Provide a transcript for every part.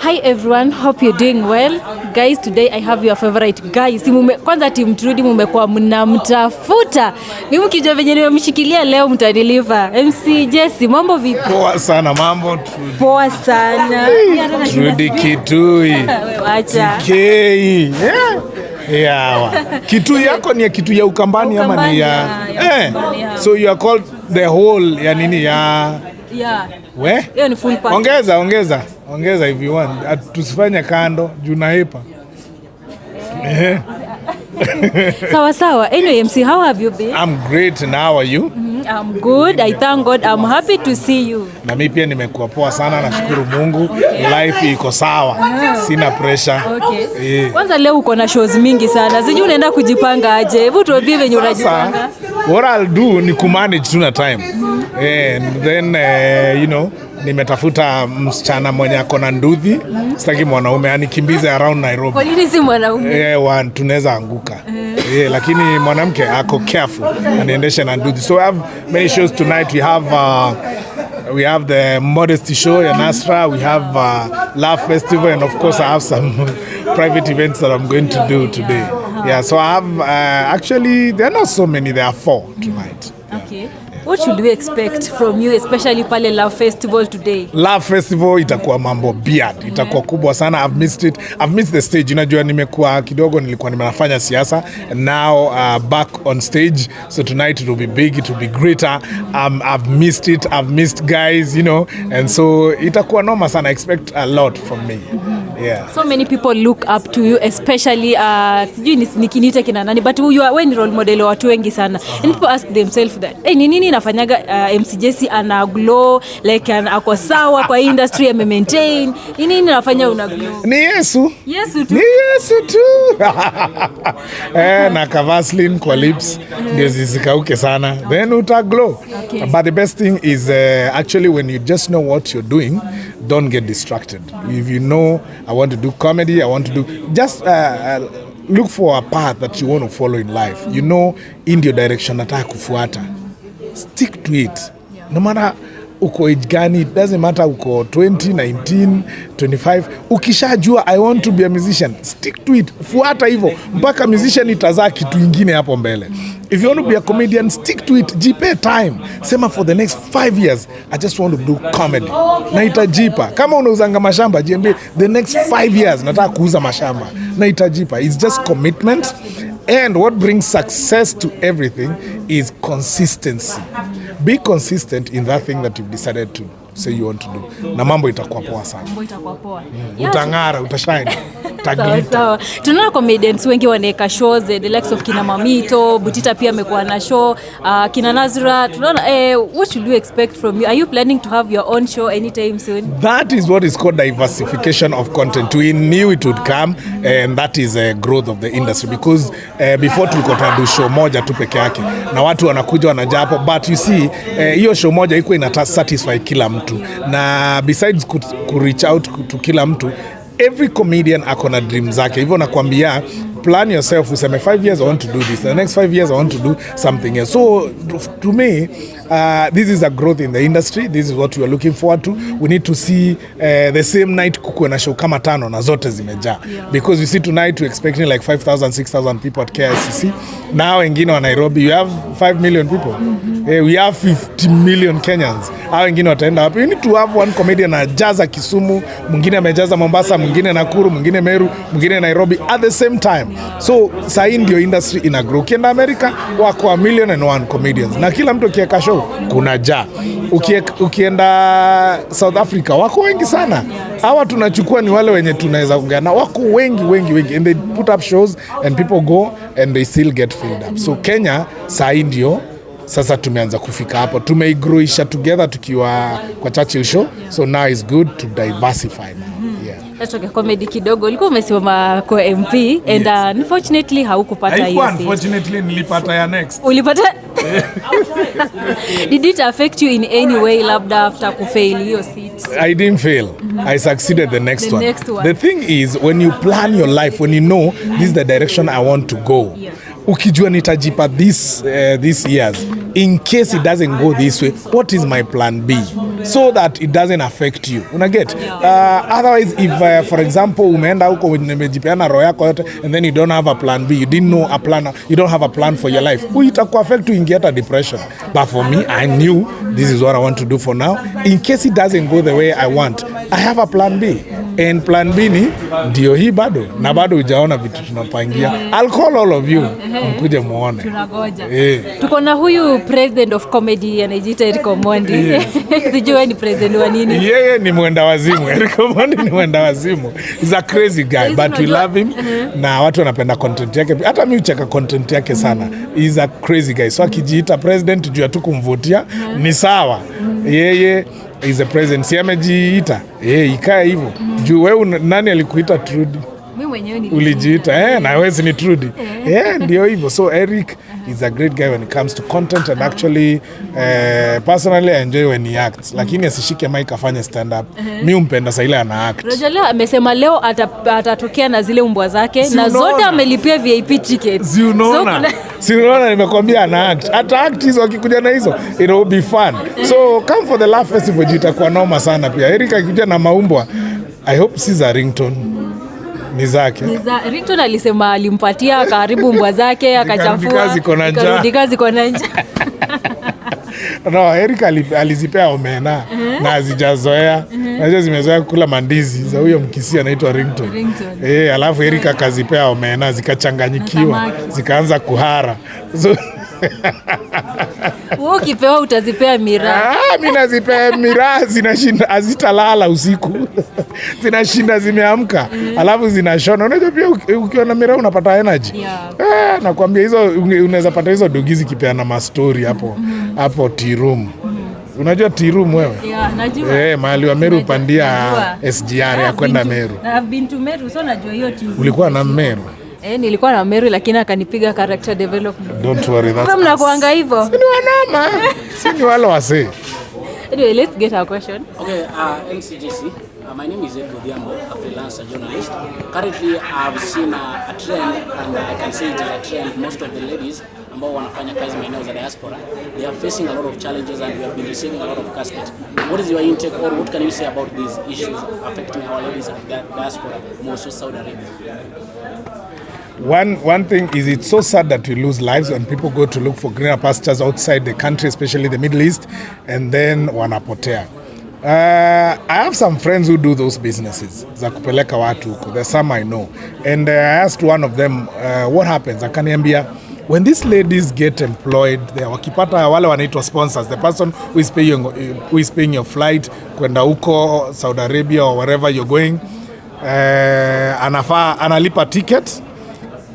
Hi everyone, hope you're doing well. Guys, today I have your favorite guys. Kwanza team Trudy mmekuwa mnamtafuta. Mimi kijua venye nimemshikilia leo mtaniliva. MC Jessy, mambo vipi? Poa sana mambo Trudy. Poa sana. Trudy Kitui. Acha. Kei. Yeah. Kitui yako ni ya Kitui ya Ukambani ama ni ya So you are called the whole ya nini ya we? Hiyo ni full party. Ongeza if you want. Tusifanye kando juu na hepa. Sawa. Anyway, MC, how have you been? I'm great, and how are you? I'm good. I thank God. I'm happy to see you. Na mimi pia nimekuwa poa sana, nashukuru Mungu. Life iko sawa. Sina pressure. Okay. Kwanza leo uko na shows mingi sana. Sijui unaenda kujipanga aje. Hebu tuambie venye unajipanga. What I'll do ni kumanage tuna time. And then nimetafuta msichana mwenye ako na nduthi. Sitaki mwanaume anikimbize around Nairobi. Kwa nini si mwanaume? Tunaweza anguka. Lakini mwanamke ako careful aniendeshe na nduthi. So we have many shows tonight. We have the Modesty show in Astra. We have Love Festival, and of course I have some private events that I'm going to do today. Yeah, so I have actually there are not so many. There are 4 tonight. Okay. What should we expect from you, especially pale Love Festival today? Love Festival itakuwa mambo beard. Itakuwa kubwa sana. I've missed it. I've missed the stage. Unajua nimekuwa kidogo nilikuwa nimefanya siasa, and now back on stage. So tonight it will be big, it will be greater. I've missed it. I've missed guys, and so itakuwa noma sana. I expect a lot from me. Yeah. So many people look up to you, especially nikinita kina nani, but you are when role model wa watu wengi sana. And people ask themselves that, ni nini nafanyaga MC Jessy ana glow like ako sawa kwa industry ame maintain? Ni nini nafanya una glow? Ni Yesu. Yesu tu. Ni Yesu tu. Na Vaseline kwa lips ndio zisikauke sana. Then uta glow. Okay. But the best thing is actually when you just know what you're doing, don't get distracted. If you know I want to do comedy, I want to do just look for a path that you want to follow in life. In your direction nataka kufuata. Stick to it. No matter uko age gani, it doesn't matter uko 20, 19, 25. Ukishajua I want to be a musician, stick to it. Fuata hivyo mpaka musician itazaa kitu ingine hapo mbele. If you want to be a comedian, stick to it. Jipe time. Sema for the next 5 years, I just want to do comedy. Na itajipa. Kama unauzanga mashamba, jiambie the next 5 years nataka kuuza mashamba. Na itajipa. It's just commitment. And what brings success to everything is consistency. Be consistent in that thing that you've decided to say you want to do. Na mambo itakuwa poa sana. Mambo itakuwa poa. Utangara, utashine. Sawa. Tunaona comedians wengi wanaeka shows, the likes of kina Mamito, Butita pia amekuwa na show, kina Nazra. Tunaona what should we expect from you? Are you planning to have your own show anytime soon? That is what is called diversification of content. We knew it would come, and that is a growth of the industry, because before tulikuwa tunadu show moja tu peke yake na watu wanakuja wanajaa hapo, but you see hiyo show moja iko ina satisfy kila mtu, na besides ku reach out to kila mtu, every comedian akona dream zake. Hivyo nakwambia, plan yourself, useme 5 years I want to do this, the next 5 years I want to do something else. So to me, this is a growth in the industry. This is what we are looking forward to. We need to see the same night kukuwe na show kama 5 na zote zimejaa. Because you see tonight we're expecting like 5,000, 6,000 people at KICC. Now wengine wa Nairobi, you have 5 million people. We have 50 million Kenyans. Hao wengine wataenda wapi? You need to have one comedian ajaza Kisumu, mwingine amejaza Mombasa, mwingine Nakuru, mwingine Meru, mwingine Nairobi at the same time. So sahi ndio industry ina grow. Ukienda America wako 1,000,001 comedians. Na kila mtu akiweka show kuna jaa. Ukienda South Africa wako wengi sana. Hawa tunachukua ni wale wenye tunaweza kuongea na wako wengi, and they put up shows and people go and they still get filled up. So Kenya sahi ndio sasa tumeanza kufika hapo. Tumeigroisha together tukiwa kwa Churchill show. So now it's good to diversify now. Let's talk comedy kidogo. Ulikuwa umesimama kwa MP and unfortunately haukupata hiyo seat. Unfortunately nilipata ya next. Ulipata? Did it affect you in any way labda after kufail hiyo seat? I didn't fail. I succeeded the next one. The thing is, when you plan your life, when you know this is the direction I want to go, ukijua nitajipa this years, in case it doesn't go this way, what is my plan B? So that it doesn't affect you. Unaget? Otherwise, if for example, umeenda huko umejipeana roho yako yote and then you don't have a plan B, you didn't know a plan, you don't have a plan for your life, itaku affect you in get a depression. But for me, I knew this is what I want to do for now. In case it doesn't go the way I want, I have a plan B. And plan B ni ndio hii bado na bado hujaona vitu tunapangia. I'll call all of you mkuje muone. Tunagoja. Tuko na huyu president of comedy anajiita EricOmondi. Sijui ni president wa nini. Yeye ni mwenda wazimu. EricOmondi ni mwenda wazimu. He's a crazy guy but we love him. Na watu wanapenda content yake. Hata mimi ucheka content yake sana. He's a crazy guy. So akijiita president juu ya tu kumvutia ni sawa. Yeye is a president. Si amejiita. Ikae hivyo. Juu wewe nani alikuita Trudy? Mimi mwenyewe ni ulijiita na wewe ni Trudy. Ndio hivyo. So Eric is a great guy when it comes to content and actually personally I enjoy when he acts. Lakini asishike mic afanye stand up. Mimi umpenda saa ile ana act. Rojaleo amesema leo atatokea na zile umbwa zake na zote amelipia VIP tickets. Si unaona? Si unaona nimekwambia ana act. Ata act hizo akikuja na hizo it will be fun. So come for the Laugh Festival itakuwa noma sana pia. Eric akikuja na maumbwa I hope si za ringtone. Ni zake. Ringtone alisema alimpatia karibu mbwa zake akachafua. Karudi kazi kwa nanja. No, Eric alizipea omena na hazijazoea. Najua zimezoea kula mandizi za huyo mkisi anaitwa ringtone. Alafu Eric akazipea omena zikachanganyikiwa, zikaanza kuhara. So wewe ukipewa utazipea miraa. Mimi nazipea miraa zinashinda hazitalala usiku. Zinashinda zimeamka. Alafu zinashona. Unajua pia ukiona miraa unapata energy. Nakwambia hizo unaweza pata hizo dogizi kipeana ma story hapo tea room. Unajua tea room wewe? Najua. Mahali wa Meru pandia SGR ya kwenda Meru. I've been to Meru so najua hiyo tea room. Ulikuwa na Meru? Nilikuwa na Meru lakini akanipiga character development. Don't worry, that's kama mnakuanga hivyo. Si ni wanama. Si ni wale wase. Anyway, let's get our question. Okay, MC Jessy. My name is EricOmondi, a freelancer journalist. Currently, I've seen a trend, and I can say it is a trend. Most of the ladies ambao wanafanya kazi maeneo za diaspora, they are facing a lot of challenges and we have been receiving a lot of casket. What is your intake or what can you say about these issues affecting our ladies at the diaspora, more so Saudi Arabia? One thing is it's so sad that we lose lives when people go to look for greener pastures outside the country, especially the Middle East, and then wanapotea. I have some friends who do those businesses za kupeleka watu huko. There's some I know. And I asked one of them what happens. Akaniambia when these ladies get employed there, wakipata wale wanaitwa sponsors, the person who is paying your flight kwenda huko Saudi Arabia or wherever you're going, analipa ticket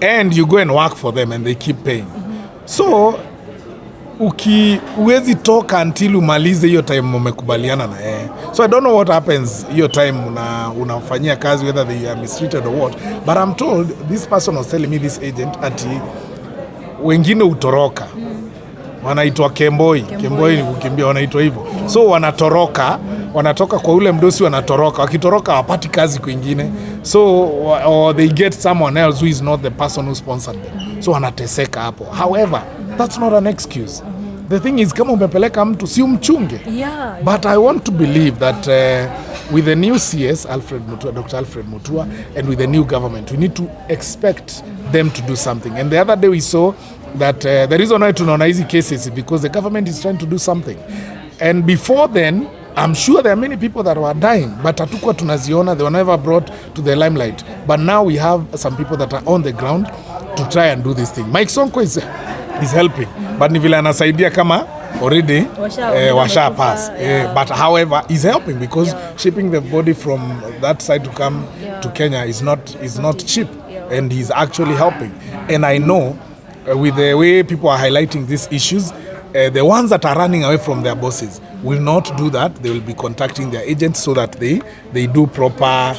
and you go and work for them and they keep paying. So uwezi toka until umalize hiyo time umekubaliana na yeye. So I don't know what happens hiyo time unafanyia kazi, whether they are mistreated or what, but I'm told this person was telling me, this agent, ati wengine utoroka, wanaitwa kemboi ni kukimbia, wanaitwa hivyo. So wanatoka kwa ule mdosi, wanatoroka, wakitoroka wapati kazi kwingine, so or they get someone else who is not the person who sponsored them, so wanateseka hapo. However, that's not an excuse. The thing is, kama umepeleka mtu si umchunge. But I want to believe that with the new CS, Dr. Alfred Mutua, and with the new government, we need to expect them to do something. And the other day we saw that the reason why tunaona hizi cases is because the government is trying to do something. And before then, I'm sure there are many people that were dying, but hatukuwa tunaziona, they were never brought to the limelight. But now we have some people that are on the ground to try and do this thing. Mike Sonko is helping, but ni vile anasaidia kama already washa pass. But however, he's helping because shipping the body from that side to come to Kenya is not cheap, and he's actually helping. And I know with the way people are highlighting these issues, the ones that are running away from their bosses will not do that. They will be contacting their agents so that they do proper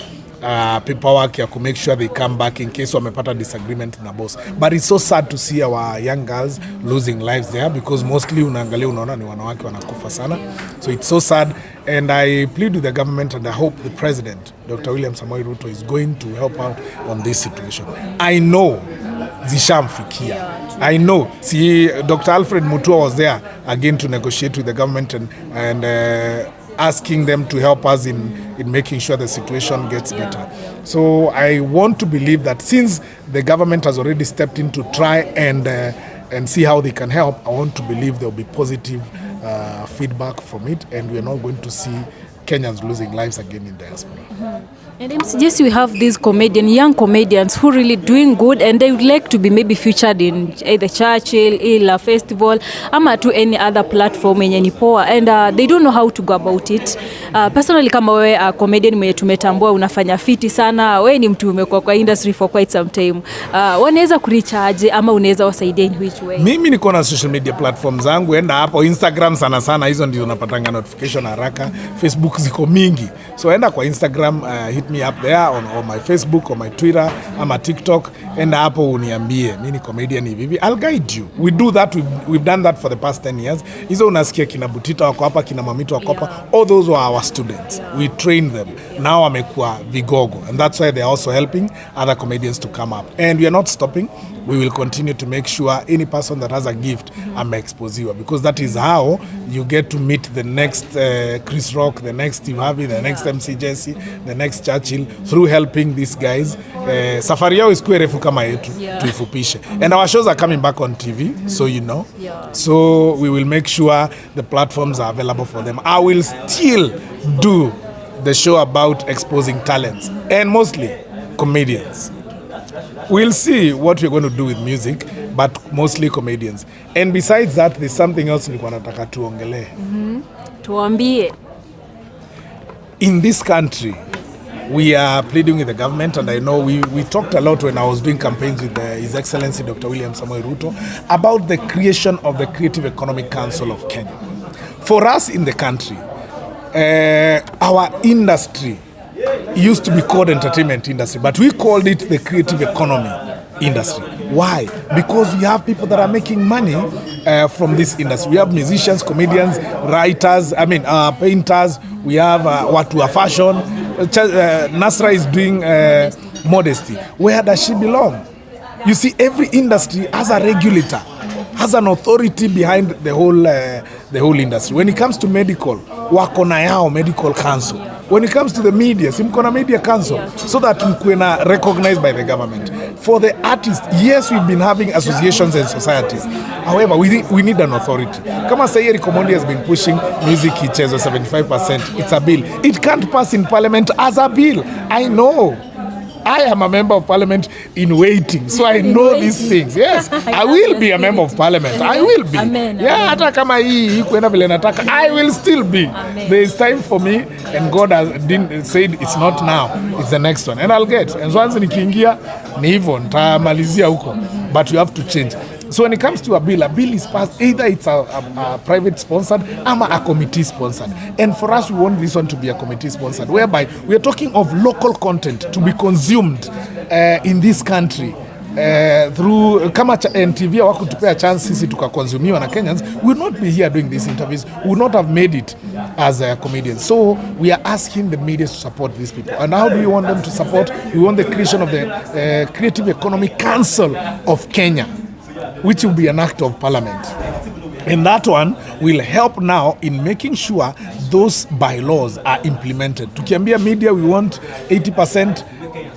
paperwork ya make sure they come back in case wamepata disagreement na boss. But it's so sad to see our young girls losing lives there because mostly unaangalia unaona ni wanawake wanakufa sana. So it's so sad, and I plead with the government, and I hope the president, Dr. William Samoei Ruto, is going to help out on this situation. I know zishamfikia. I know. See, Dr. Alfred Mutua was there again to negotiate with the government and asking them to help us in making sure the situation gets better. So I want to believe that since the government has already stepped in to try and see how they can help, I want to believe there will be positive feedback from it, and we are not going to see Kenyans losing lives again in diaspora. And Jessy, we have these young comedians who really doing good, and they would like to be maybe featured in either Churchill, ILA Festival, ama to any other platform yenye ni poa, and they don't know how to go about it. Personally, kama wewe comedian mwenye tumetambua unafanya fiti sana, wewe ni mtu umekuwa kwa industry for quite some time, wanaweza kurecharge ama unaweza wasaidia in which way? Mimi niko na social media platforms zangu, enda hapo Instagram sana, hizo ndio unapatanga notification haraka. Facebook ziko mingi, so enda kwa Instagram, hit me up there on my Facebook or my Twitter ama TikTok, enda hapo uniambie mimi ni comedian hivi, I'll guide you. We do that, we've done that for the past 10 years. Hizo unasikia kina Butita wako hapa, kina Mamito wako hapa, all those were our students. We trained them, now wamekuwa vigogo, and that's why they're also helping other comedians to come up, and we are not stopping. We will continue to make sure any person that has a gift expose you, because that is how you get to meet the next Chris Rock, the next Steve Harvey, the next MC Jessy, the next Churchill, through helping these guys. Safari yao isikuwe refu kama yetu, tuifupishe. And our shows are coming back on TV, so you know. So we will make sure the platforms are available for them. I will still do the show about exposing talents, and mostly comedians. We'll see what we're going to do with music, but mostly comedians. And besides that, there's something else nilikuwa nataka tuongelee. Tuambie. In this country, we are pleading with the government, and I know we talked a lot when I was doing campaigns with His Excellency Dr. William Samoei Ruto about the creation of the Creative Economic Council of Kenya. For us in the country, our industry used to be called entertainment industry, but we called it the creative economy industry. Why? Because we have people that are making money from this industry. We have musicians, comedians, writers, painters. We have watu wa fashion. Nasra is doing modesty. Where does she belong? You see, every industry has a regulator, has an authority behind the whole industry. When it comes to medical, wako na yao medical council. When it comes to the media, simko na media council, so that mkuwe na recognized by the government. For the artists, yes, we've been having associations and societies. However, we need an authority. Kama say EricOmondi has been pushing music ichezo 75%. It's a bill. It can't pass in parliament as a bill. I know. I am a member of parliament in waiting, so I know these things. Yes, I will be a member of parliament. I will be. Amen. Yeah, hata kama hii kuenda vile nataka, I will still be. There is time for me, and God has said it's not now, it's the next one, and I'll get. And once nikiingia ni hivyo nitamalizia huko, but you have to change. So when it comes to a bill is passed, either it's a private sponsored or a committee sponsored. And for us, we want this one to be a committee sponsored, whereby we are talking of local content to be consumed in this country. Through kama NTV hawakutupea chance sisi tukakonsumiwa na Kenyans, we would not be here doing these interviews. We would not have made it as a comedian. So we are asking the media to support these people. And how do we want them to support? We want the creation of the Creative Economic Council of Kenya, which will be an act of parliament. And that one will help now in making sure those bylaws are implemented. Tukiambia media, we want 80%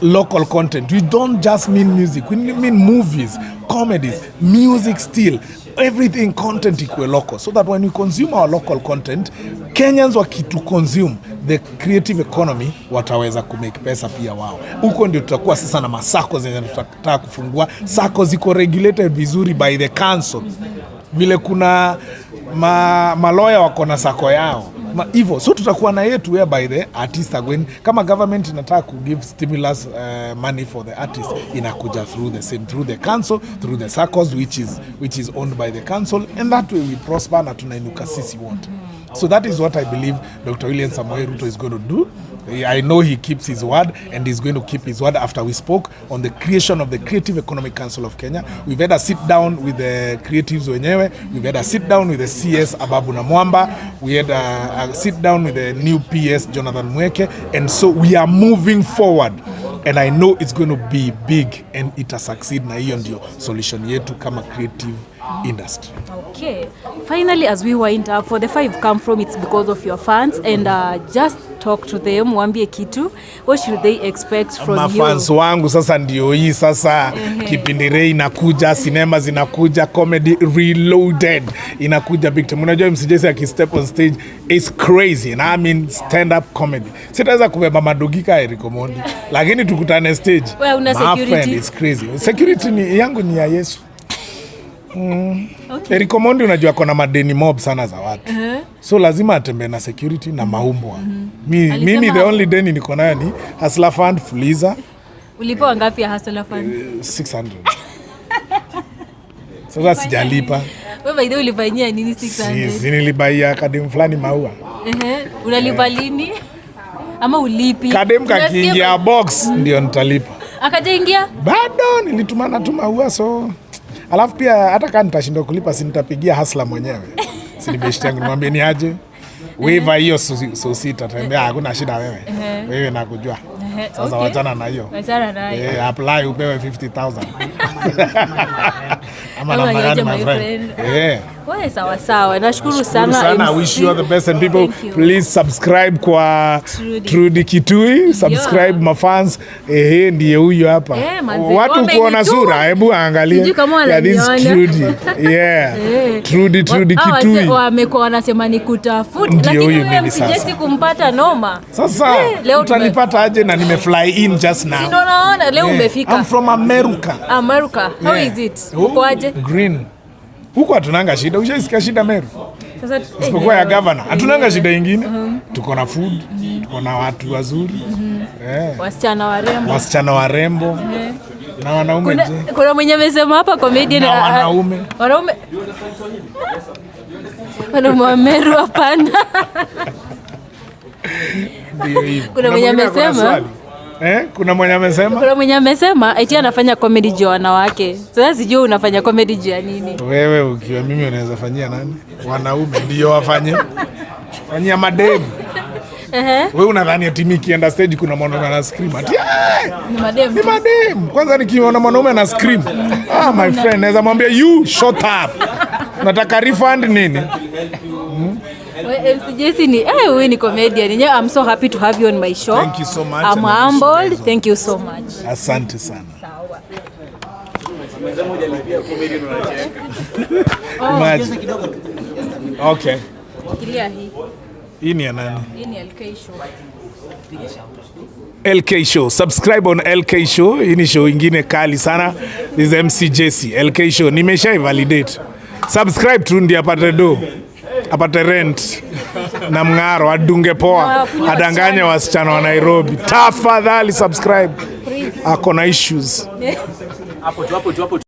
local content. We don't just mean music. We mean movies, comedies, music still. Everything content equal local. So that when we consume our local content, Kenyans wakitu consume the creative economy, wataweza kumake pesa pia wao. Huko ndio tutakuwa sasa na masako zenye tutataka kufungua. Sako ziko regulated vizuri by the council. Vile kuna maloya wako na sako yao. Hivyo, so tutakuwa na yetu whereby the artists are going, kama government inataka ku give stimulus money for the artists, inakuja through the council, through the SACCOs, which is owned by the council, and that way we prosper na tunainuka sisi wote. So that is what I believe Dr. William Samoei Ruto is going to do. I know he keeps his word, and he's going to keep his word after we spoke on the creation of the Creative Economic Council of Kenya. We've had a sit down with the creatives wenyewe. We've had a sit down with the CS Ababu na Mwamba. We had a sit down with the new PS Jonathan Mweke. And so we are moving forward. and I know it's going to be big and ita succeed, na hiyo ndio solution yetu kama creative industry. Okay, finally, as we wind up, for the 5 come from, it's because of your fans, and just talk to them, wambie kitu, what should they expect from you? Fans wangu sasa ndio hii sasa, kipindire inakuja, cinema zinakuja, comedy reloaded inakuja big time. Unajua MCJC akistep on stage is crazy, and I mean stand up comedy. Sitaweza kubeba madugika EricOmondi, lakini tukutane stage. Wewe una security? It's crazy. Security ni yangu ni ya Yesu. Okay. EricOmondi unajua kona madeni mob sana za watu. So lazima atembe na security na maumbwa. Mimi the only deni niko nayo ni Hustler Fund Fuliza. Ulipewa ngapi ya Hustler Fund? 600. Sasa sijalipa. Wewe by the way ulifanyia nini 600? Si nilibaia kadem fulani maua. Unalipa lini? Ama ulipi? Kadem kakiingia box ndio nitalipa. Akajaingia? Bado nilitumana tu maua, so alafu pia hata kama nitashindwa kulipa si nitapigia Hustler mwenyewe. Si nimeshtia nimwambie ni aje. WEWE hiyo so sita tembea, hakuna shida wewe. Wewe nakujua. Sasa wachana na hiyo. Wachana na hiyo. Apply upewe 50,000. Ama na magani my friend. Wewe sawa. Nashukuru sana. I wish you all the best, and people please subscribe kwa Trudy Kitui, subscribe my fans. Ndiye huyu hapa. Watu kuona sura, hebu angalia. Yeah, this Trudy. Yeah. Trudy Kitui. Wamekuwa wanasema ni kutafuta, lakini wewe msijesi kumpata noma. Sasa utanipata aje na nimefly in just now. Sio naona leo umefika. I'm from America. How is it? Uko aje? Green. Huko hatunanga shida. Ushaisikia shida Meru? Sasa isipokuwa ya governor. Hatunanga shida nyingine. Tuko na food, tuko na watu wazuri. Wasichana warembo. Na wanaume. Kuna mwenye amesema hapa comedian na wanaume. Wanaume wa Meru hapana. Kuna mwenye amesema Kuna mwenye amesema eti anafanya comedy juu wanawake. Sasa sijui unafanya comedy juu ya nini? Wewe ukiwa mimi unaweza fanyia nani? Wanaume ndio wafanye. Fanyia mademu. Wewe unadhani ati mimi kienda stage kuna mwanaume ana scream ati ni mademu. Kwanza nikiona mwanaume ana scream, my friend naweza mwambia you shut up. Nataka refund nini? MCJC ni wewe ni comedian. I'm so happy to have you on my show. Thank you so much. I'm humbled. Thank you so much. Asante sana. Sawa. Okay. Kilia hii. Hii ni ya nani? Hii ni LK show. LK show. Subscribe on LK show. Hii ni show ingine kali sana. This is MCJC. LK show. Nimesha validate. Subscribe tu ndio apate rent na mngaro adunge poa, adanganye wasichana wa Nairobi. Tafadhali subscribe. Ako na issues.